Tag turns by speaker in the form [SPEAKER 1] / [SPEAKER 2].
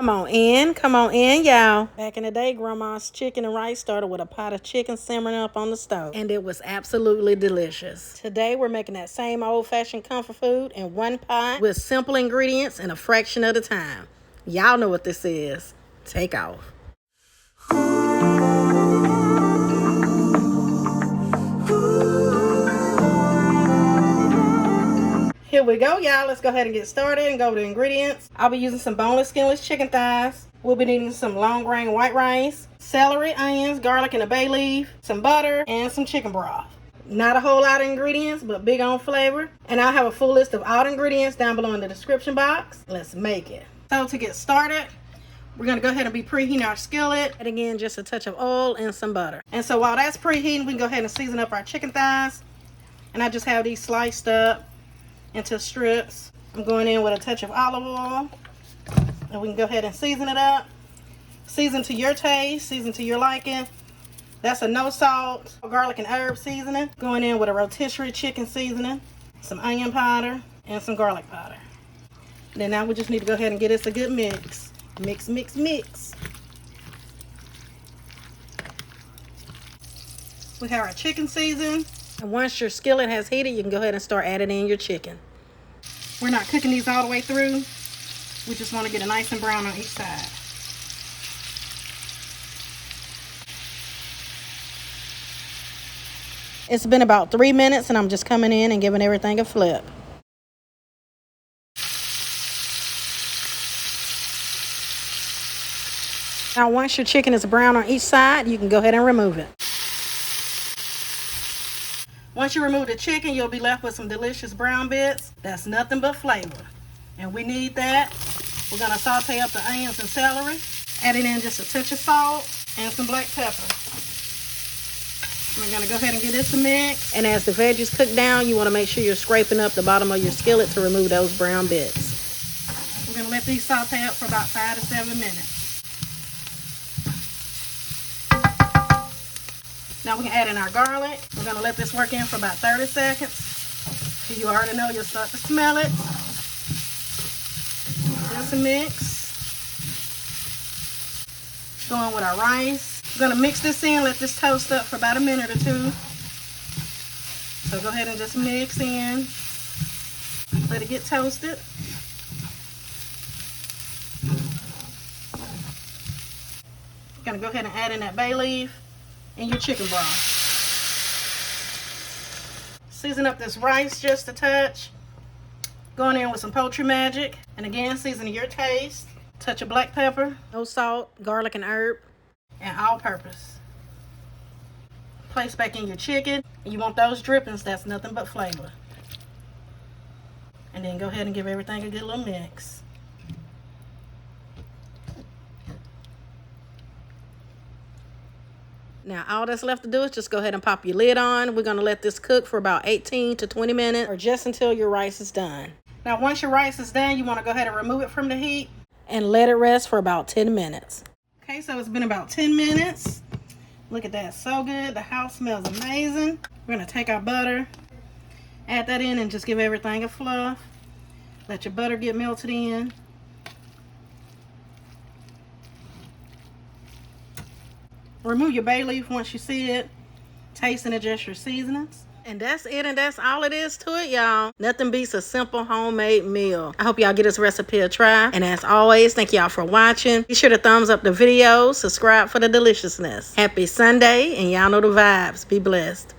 [SPEAKER 1] Come on in, y'all. Back in the day, Grandma's chicken and rice started with a pot of chicken simmering up on the stove, and it was absolutely delicious. Today, we're making that same old-fashioned comfort food in one pot with simple ingredients and a fraction of the time. Y'all know what this is. Take off. Here we go, y'all. Let's go ahead and get started and go over the ingredients. I'll be using some boneless, skinless chicken thighs. We'll be needing some long grain white rice, celery, onions, garlic, and a bay leaf, some butter, and some chicken broth. Not a whole lot of ingredients, but big on flavor. And I'll have a full list of all the ingredients down below in the description box. Let's make it. So to get started, we're going to go ahead and be preheating our skillet. And again, just a touch of oil and some butter. And so while that's preheating, we can go ahead and season up our chicken thighs. And I just have these sliced up into strips. I'm going in with a touch of olive oil, and we can go ahead and season it up. Season to your taste, season to your liking. That's a no salt garlic and herb seasoning. Going in with a rotisserie chicken seasoning, some onion powder, and some garlic powder. Then now we just need to go ahead and get us a good mix. Mix, mix, mix. We have our chicken seasoned. And once your skillet has heated, you can go ahead and start adding in your chicken. We're not cooking these all the way through. We just want to get it nice and brown on each side. It's been about 3 minutes, and I'm just coming in and giving everything a flip. Now, once your chicken is brown on each side, you can go ahead and remove it. Once you remove the chicken, you'll be left with some delicious brown bits. That's nothing but flavor. And we need that. We're going to saute up the onions and celery. Adding in just a touch of salt and some black pepper. We're going to go ahead and give this a mix. And as the veggies cook down, you want to make sure you're scraping up the bottom of your skillet to remove those brown bits. We're going to let these saute up for about 5 to 7 minutes. Now we can add in our garlic. We're going to let this work in for about 30 seconds. You already know you'll start to smell it. Just a mix. Going with our rice. We're going to mix this in, let this toast up for about a minute or two. So go ahead and just mix in. Let it get toasted. We're going to go ahead and add in that bay leaf and your chicken broth. Season up this rice just a touch. Going in with some poultry magic. And again, season to your taste. Touch of black pepper. No salt, garlic and herb. And all purpose. Place back in your chicken. And you want those drippings, that's nothing but flavor. And then go ahead and give everything a good little mix. Now, all that's left to do is just go ahead and pop your lid on. We're going to let this cook for about 18 to 20 minutes or just until your rice is done. Now, once your rice is done, you want to go ahead and remove it from the heat and let it rest for about 10 minutes. Okay, so it's been about 10 minutes. Look at that, so good. The house smells amazing. We're going to take our butter, add that in and just give everything a fluff. Let your butter get melted in. Remove your bay leaf once you see it. Taste and adjust your seasonings. And that's it, and that's all it is to it, y'all. Nothing beats a simple homemade meal. I hope y'all get this recipe a try. And as always, thank y'all for watching. Be sure to thumbs up the video. Subscribe for the deliciousness. Happy Sunday, and y'all know the vibes. Be blessed.